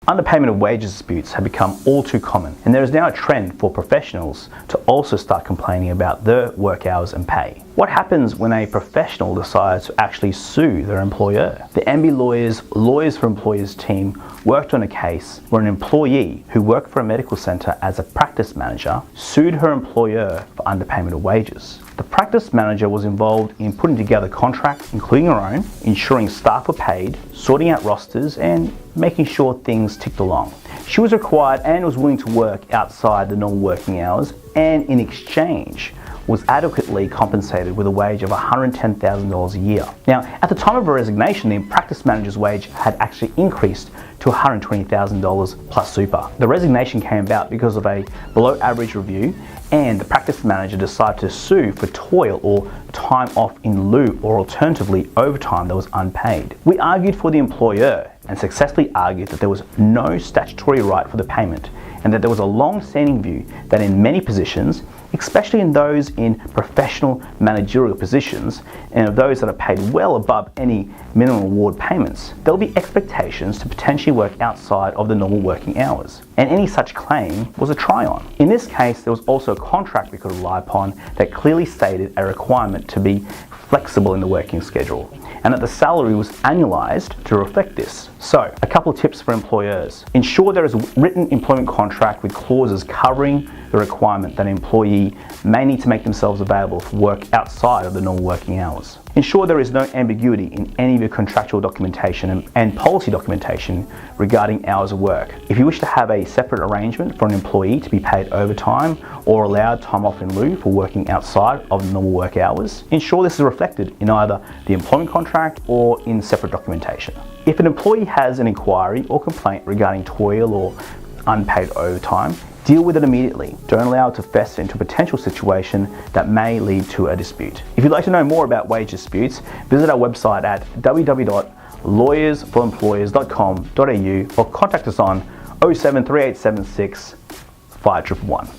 Underpayment of wages disputes have become all too common, and there is now a trend for professionals to also start complaining about their work hours and pay. What happens when a professional decides to actually sue their employer? The NB Lawyers Lawyers for Employers team worked on a case where an employee who worked for a medical centre as a practice manager sued her employer for underpayment of wages. The practice manager was involved in putting together contracts, including her own, ensuring staff were paid, sorting out rosters, and making sure things ticked along. She was required and was willing to work outside the normal working hours, and in exchange was adequately compensated with a wage of $110,000 a year. Now, at the time of her resignation, the practice manager's wage had actually increased to $120,000 plus super. The resignation came about because of a below average review, and the practice manager decided to sue for TOIL, or time off in lieu, or alternatively overtime that was unpaid. We argued for the employer and successfully argued that there was no statutory right for the payment, and that there was a long-standing view that in many positions, especially in those in professional managerial positions and of those that are paid well above any minimum award payments, there will be expectations to potentially work outside of the normal working hours, and any such claim was a try-on. In this case, there was also a contract we could rely upon that clearly stated a requirement to be flexible in the working schedule, and that the salary was annualized to reflect this. So, a couple of tips for employers. Ensure there is a written employment contract with clauses covering the requirement that an employee may need to make themselves available for work outside of the normal working hours. Ensure there is no ambiguity in any of your contractual documentation and policy documentation regarding hours of work. If you wish to have a separate arrangement for an employee to be paid overtime or allowed time off in lieu for working outside of normal work hours, ensure this is reflected in either the employment contract or in separate documentation. If an employee has an inquiry or complaint regarding TOIL or unpaid overtime, deal with it immediately. Don't allow it to fester into a potential situation that may lead to a dispute. If you'd like to know more about wage disputes, visit our website at www.lawyersforemployers.com.au or contact us on 073876 5111.